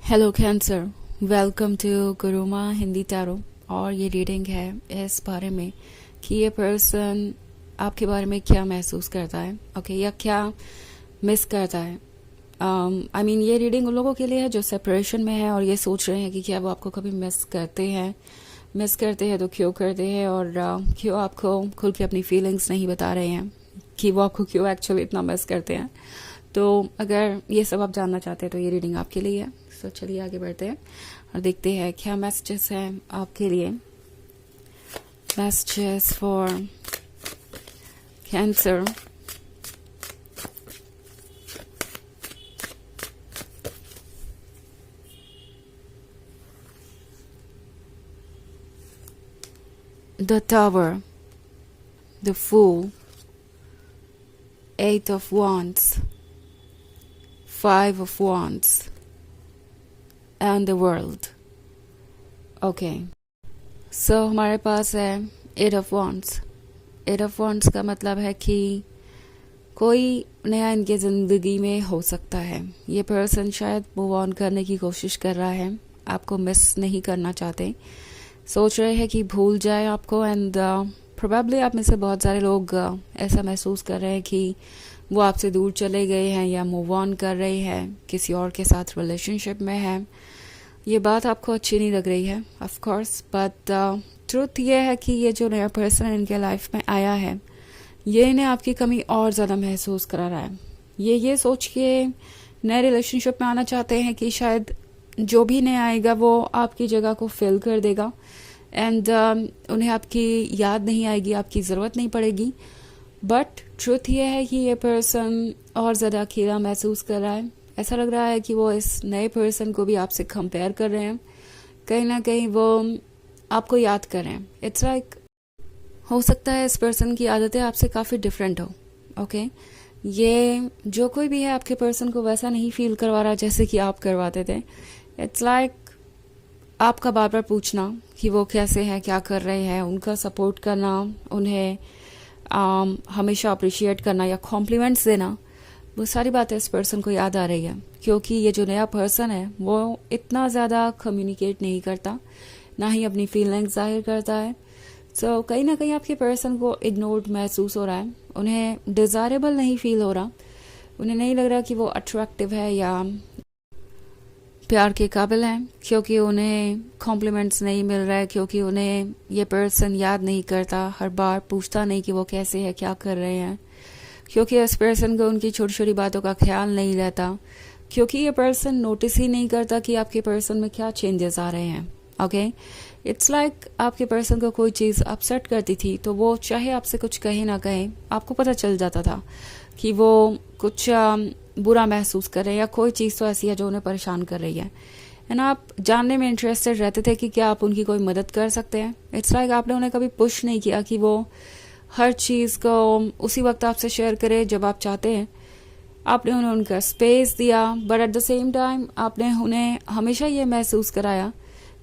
Hello cancer, welcome to Gurumaa Hindi tarot. और ये reading है इस बारे में कि ये पर्सन आपके बारे में क्या महसूस करता है, ओके, या क्या मिस करता है। आई मीन ये रीडिंग उन लोगों के लिए है जो सेपरेशन में है और ये सोच रहे हैं कि क्या वो आपको कभी मिस करते हैं तो क्यों करते हैं, और क्यों आपको खुल के अपनी फीलिंग्स नहीं बता रहे हैं कि वो आपको क्यों एक्चुअली इतना मिस करते हैं। तो अगर ये सब आप जानना चाहते हैं तो ये रीडिंग आपके लिए है। तो चलिए आगे बढ़ते हैं और देखते हैं क्या मैसेजेस हैं आपके लिए। Messages for cancer. The tower, the fool, 8 of wands, 5 of wands, and the world. Okay, so हमारे पास है 8 of wands। 8 of wands का मतलब है कि कोई नया इनके ज़िंदगी में हो सकता है। ये पर्सन शायद मूव ऑन करने की कोशिश कर रहा है, आपको मिस नहीं करना चाहते, सोच रहे हैं कि भूल जाए आपको। एंड प्रोबेबली आप में से बहुत सारे लोग ऐसा महसूस कर रहे हैं कि वो आपसे दूर चले गए हैं या मूव ऑन कर रहे हैं, किसी और के साथ रिलेशनशिप में है। ये बात आपको अच्छी नहीं लग रही है ऑफ कोर्स, बट ट्रुथ ये है कि ये जो नया पर्सन इनके लाइफ में आया है ये इन्हें आपकी कमी और ज़्यादा महसूस करा रहा है। ये सोच के नए रिलेशनशिप में आना चाहते हैं कि शायद जो भी नया आएगा वो आपकी जगह को फिल कर देगा एंड उन्हें आपकी याद नहीं आएगी, आपकी ज़रूरत नहीं पड़ेगी। बट ट्रुथ ये है कि ये पर्सन और ज़्यादा अकेला महसूस कर रहा है। ऐसा लग रहा है कि वो इस नए पर्सन को भी आपसे कंपेयर कर रहे हैं, कहीं ना कहीं वो आपको याद कर रहे हैं। इट्स लाइक हो सकता है इस पर्सन की आदतें आपसे काफ़ी डिफरेंट हो, ओके। ये जो कोई भी है आपके पर्सन को वैसा नहीं फील करवा रहा जैसे कि आप करवाते थे। इट्स लाइक आपका बार बार पूछना कि वो कैसे हैं, क्या कर रहे हैं, उनका सपोर्ट करना, उन्हें हमेशा अप्रिशिएट करना या कॉम्प्लीमेंट्स देना, वो सारी बातें इस पर्सन को याद आ रही है। क्योंकि ये जो नया पर्सन है वो इतना ज़्यादा कम्युनिकेट नहीं करता, ना ही अपनी फीलिंग्स जाहिर करता है। सो कहीं ना कहीं आपके पर्सन को इग्नोर्ड महसूस हो रहा है, उन्हें डिज़ायरेबल नहीं फील हो रहा, उन्हें नहीं लग रहा कि वो अट्रैक्टिव है या प्यार के काबिल हैं, क्योंकि उन्हें कॉम्प्लीमेंट्स नहीं मिल रहा है, क्योंकि उन्हें ये पर्सन याद नहीं करता, हर बार पूछता नहीं कि वो कैसे है, क्या कर रहे हैं, क्योंकि इस पर्सन को उनकी छोटी छोटी बातों का ख्याल नहीं रहता, क्योंकि ये पर्सन नोटिस ही नहीं करता कि आपके पर्सन में क्या चेंजेस आ रहे हैं। ओके, इट्स लाइक आपके पर्सन को कोई चीज़ अपसेट करती थी तो वो चाहे आपसे कुछ कहे ना कहे आपको पता चल जाता था कि वो कुछ बुरा महसूस कर रहे हैं या कोई चीज़ तो ऐसी है जो उन्हें परेशान कर रही है। एंड आप जानने में इंटरेस्टेड रहते थे कि क्या आप उनकी कोई मदद कर सकते हैं। इट्स लाइक आपने उन्हें कभी पुश नहीं किया कि वो हर चीज़ को उसी वक्त आपसे शेयर करे जब आप चाहते हैं। आपने उन्हें उनका स्पेस दिया, but at the same time आपने उन्हें हमेशा ये महसूस कराया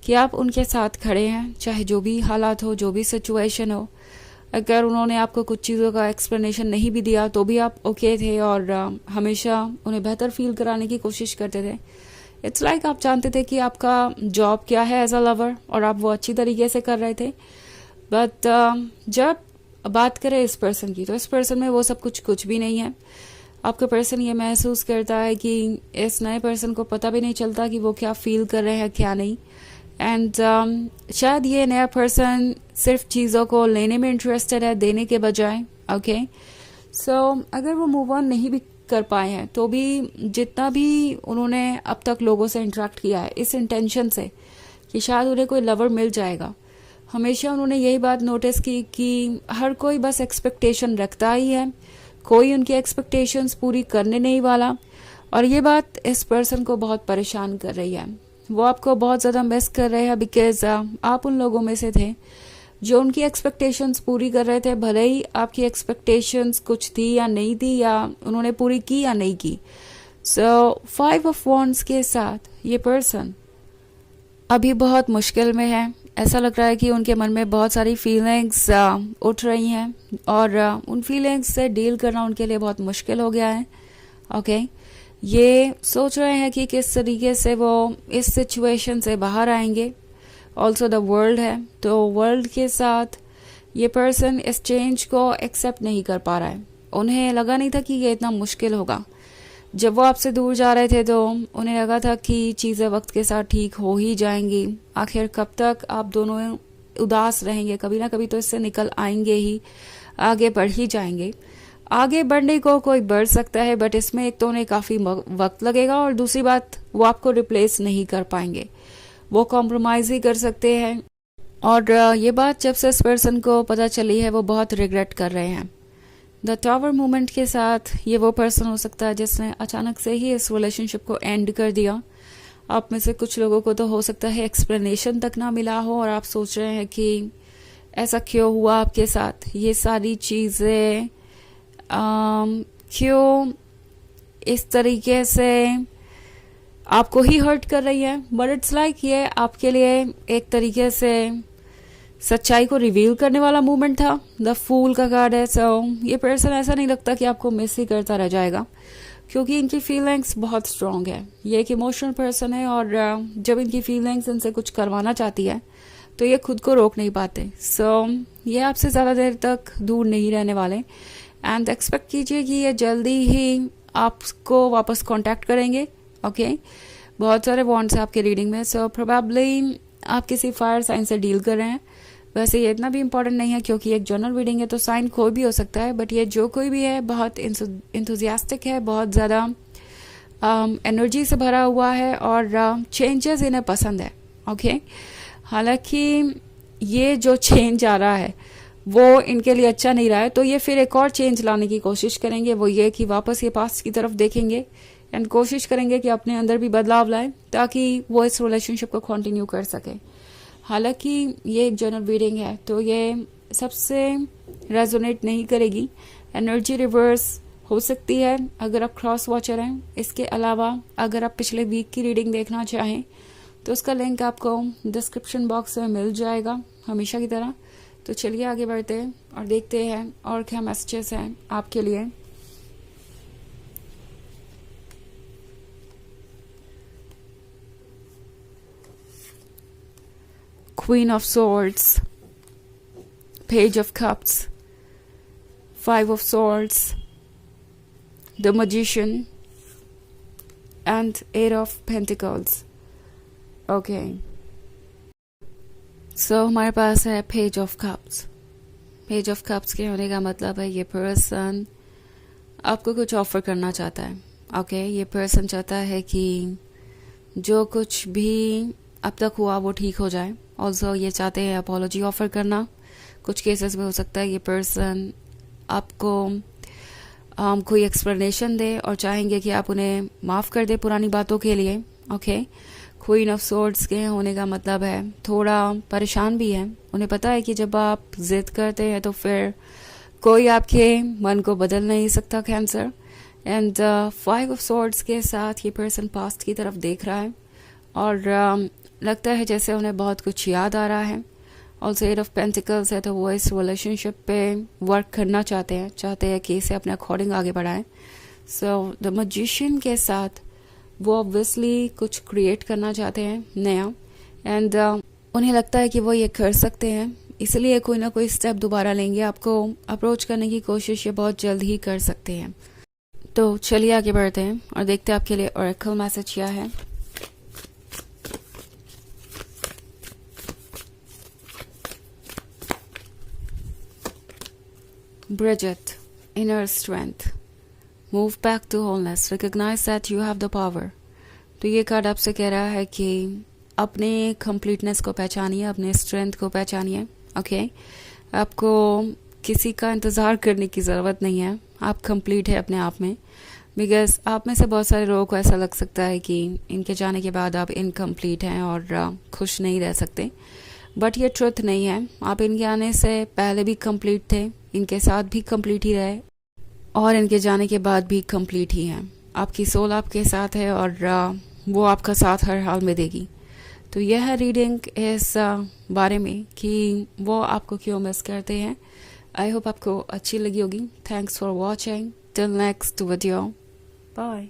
कि आप उनके साथ खड़े हैं, चाहे जो भी हालात हो, जो भी सिचुएशन हो। अगर उन्होंने आपको कुछ चीज़ों का एक्सप्लेनेशन नहीं भी दिया तो भी आप ओके थे और हमेशा उन्हें बेहतर फील कराने की कोशिश करते थे। इट्स लाइक आप जानते थे कि आपका जॉब क्या है एज अ लवर और आप वो अच्छी तरीके से कर रहे थे। बट जब बात करें इस पर्सन की तो इस पर्सन में वो सब कुछ भी नहीं है। आपका पर्सन ये महसूस करता है कि इस नए पर्सन को पता भी नहीं चलता कि वो क्या फील कर रहे हैं, क्या नहीं। एंड शायद ये नया पर्सन सिर्फ चीज़ों को लेने में इंटरेस्टेड है, देने के बजाय। ओके, सो अगर वो मूव ऑन नहीं भी कर पाए हैं तो भी जितना भी उन्होंने अब तक लोगों से इंटरेक्ट किया है इस इंटेंशन से कि शायद उन्हें कोई लवर मिल जाएगा, हमेशा उन्होंने यही बात नोटिस की कि हर कोई बस एक्सपेक्टेशन रखता ही है, कोई उनकी एक्सपेक्टेशंस पूरी करने नहीं वाला। और ये बात इस पर्सन को बहुत परेशान कर रही है। वो आपको बहुत ज़्यादा मिस कर रहे हैं बिकॉज आप उन लोगों में से थे जो उनकी एक्सपेक्टेशंस पूरी कर रहे थे, भले ही आपकी एक्सपेक्टेशंस कुछ थी या नहीं थी या उन्होंने पूरी की या नहीं की। सो 5 of wands के साथ ये पर्सन अभी बहुत मुश्किल में है। ऐसा लग रहा है कि उनके मन में बहुत सारी फीलिंग्स उठ रही हैं और उन फीलिंग्स से डील करना उनके लिए बहुत मुश्किल हो गया है। ओके, ये सोच रहे हैं कि किस तरीके से वो इस सिचुएशन से बाहर आएंगे। ऑल्सो द वर्ल्ड है, तो वर्ल्ड के साथ ये पर्सन इस चेंज को एक्सेप्ट नहीं कर पा रहा है। उन्हें लगा नहीं था कि ये इतना मुश्किल होगा। जब वो आपसे दूर जा रहे थे तो उन्हें लगा था कि चीज़ें वक्त के साथ ठीक हो ही जाएंगी। आखिर कब तक आप दोनों उदास रहेंगे, कभी ना कभी तो इससे निकल आएंगे ही, आगे बढ़ ही जाएंगे। आगे बढ़ने को कोई बढ़ सकता है, बट इसमें एक तो उन्हें काफ़ी वक्त लगेगा, और दूसरी बात वो आपको रिप्लेस नहीं कर पाएंगे, वो कॉम्प्रोमाइज़ ही कर सकते हैं। और ये बात जब से इस पर्सन को पता चली है वो बहुत रिग्रेट कर रहे हैं। द टावर मूवमेंट के साथ ये वो पर्सन हो सकता है जिसने अचानक से ही इस रिलेशनशिप को एंड कर दिया। आप में से कुछ लोगों को तो हो सकता है एक्सप्लेनेशन तक ना मिला हो, और आप सोच रहे हैं कि ऐसा क्यों हुआ आपके साथ, ये सारी चीज़ें क्यों इस तरीके से आपको ही हर्ट कर रही है। बट इट्स लाइक ये आपके लिए एक तरीके से सच्चाई को रिवील करने वाला मोमेंट था। द फूल का कार्ड है, सो ये पर्सन ऐसा नहीं लगता कि आपको मिस ही करता रह जाएगा, क्योंकि इनकी फीलिंग्स बहुत स्ट्रांग है। ये एक इमोशनल पर्सन है, और जब इनकी फीलिंग्स इनसे कुछ करवाना चाहती है तो ये खुद को रोक नहीं पाते। सो ये आपसे ज़्यादा देर तक दूर नहीं रहने वाले, एंड एक्सपेक्ट कीजिए कि ये जल्दी ही आपको वापस कांटेक्ट करेंगे। ओके, बहुत सारे वॉन्ट्स हैं आपके रीडिंग में, सो प्रोबेबली आप किसी फायर साइन से डील कर रहे हैं। वैसे ये इतना भी इम्पोर्टेंट नहीं है, क्योंकि एक जनरल रीडिंग है तो साइन कोई भी हो सकता है, बट ये जो कोई भी है बहुत इंथुजियास्टिक है, बहुत ज़्यादा एनर्जी से भरा हुआ है, और चेंजेस इन्हें पसंद है। ओके, हालांकि ये जो चेंज आ रहा है वो इनके लिए अच्छा नहीं रहा है, तो ये फिर एक और चेंज लाने की कोशिश करेंगे। वो ये कि वापस ये पास्ट की तरफ देखेंगे एंड कोशिश करेंगे कि अपने अंदर भी बदलाव लाए, ताकि वो इस रिलेशनशिप को कंटिन्यू कर सके। हालांकि ये एक जनरल रीडिंग है तो ये सबसे रेजोनेट नहीं करेगी। एनर्जी रिवर्स हो सकती है अगर आप क्रॉस वॉचर हैं। इसके अलावा अगर आप पिछले वीक की रीडिंग देखना चाहें तो उसका लिंक आपको डिस्क्रिप्शन बॉक्स में मिल जाएगा, हमेशा की तरह। तो चलिए आगे बढ़ते हैं और देखते हैं और क्या मैसेजेस हैं आपके लिए। Queen of Swords, Page of Cups, Five of Swords, The Magician, and Eight of Pentacles. Okay. So हमारे पास है Page of Cups. Page of Cups के होने का मतलब है ये पर्सन आपको कुछ ऑफर करना चाहता है। ओके, ये पर्सन चाहता है कि जो कुछ भी अब तक हुआ वो ठीक हो जाए। ऑल्सो ये चाहते हैं अपॉलॉजी ऑफर करना। कुछ केसेस में हो सकता है ये पर्सन आपको कोई एक्सप्लेनेशन दे और चाहेंगे कि आप उन्हें माफ़ कर दे पुरानी बातों के लिए। ओके, क्वीन ऑफ सोर्ड्स के होने का मतलब है थोड़ा परेशान भी है। उन्हें पता है कि जब आप जिद करते हैं तो फिर कोई आपके मन को बदल नहीं सकता, cancer. And five of swords के साथ ये पर्सन पास्ट की तरफ देख रहा है और लगता है जैसे उन्हें बहुत कुछ याद आ रहा है। ऑल्सो एट ऑफ पेंटिकल्स है तो वो इस रिलेशनशिप पे वर्क करना चाहते हैं कि इसे अपने अकॉर्डिंग आगे बढ़ाएं। सो द मैजिशियन के साथ वो ऑब्वियसली कुछ क्रिएट करना चाहते हैं नया, एंड उन्हें लगता है कि वो ये कर सकते हैं, इसलिए कोई ना कोई स्टेप दोबारा लेंगे। आपको अप्रोच करने की कोशिश ये बहुत जल्द ही कर सकते हैं। तो चलिए आगे बढ़ते हैं और देखते हैं आपके लिए ओरेकल मैसेज क्या है। Bridget, inner strength, move back to wholeness, recognize that you have the power। तो ये कार्ड आपसे कह रहा है कि अपने कंप्लीटनेस को पहचानिए, अपने स्ट्रेंथ को पहचानिए। ओके, आपको किसी का इंतज़ार करने की ज़रूरत नहीं है, आप कंप्लीट है अपने आप में। बिकॉज आप में से बहुत सारे लोगों को ऐसा लग सकता है कि इनके जाने के बाद आप इनकम्प्लीट हैं और खुश नहीं रह सकते, बट ये ट्रुथ नहीं है। आप इनके आने से पहले भी कंप्लीट थे, इनके साथ भी कंप्लीट ही रहे और इनके जाने के बाद भी कंप्लीट ही हैं। आपकी सोल आपके साथ है और वो आपका साथ हर हाल में देगी। तो यह है रीडिंग इस बारे में कि वो आपको क्यों मिस करते हैं। आई होप आपको अच्छी लगी होगी। Thanks for watching, till next video, bye.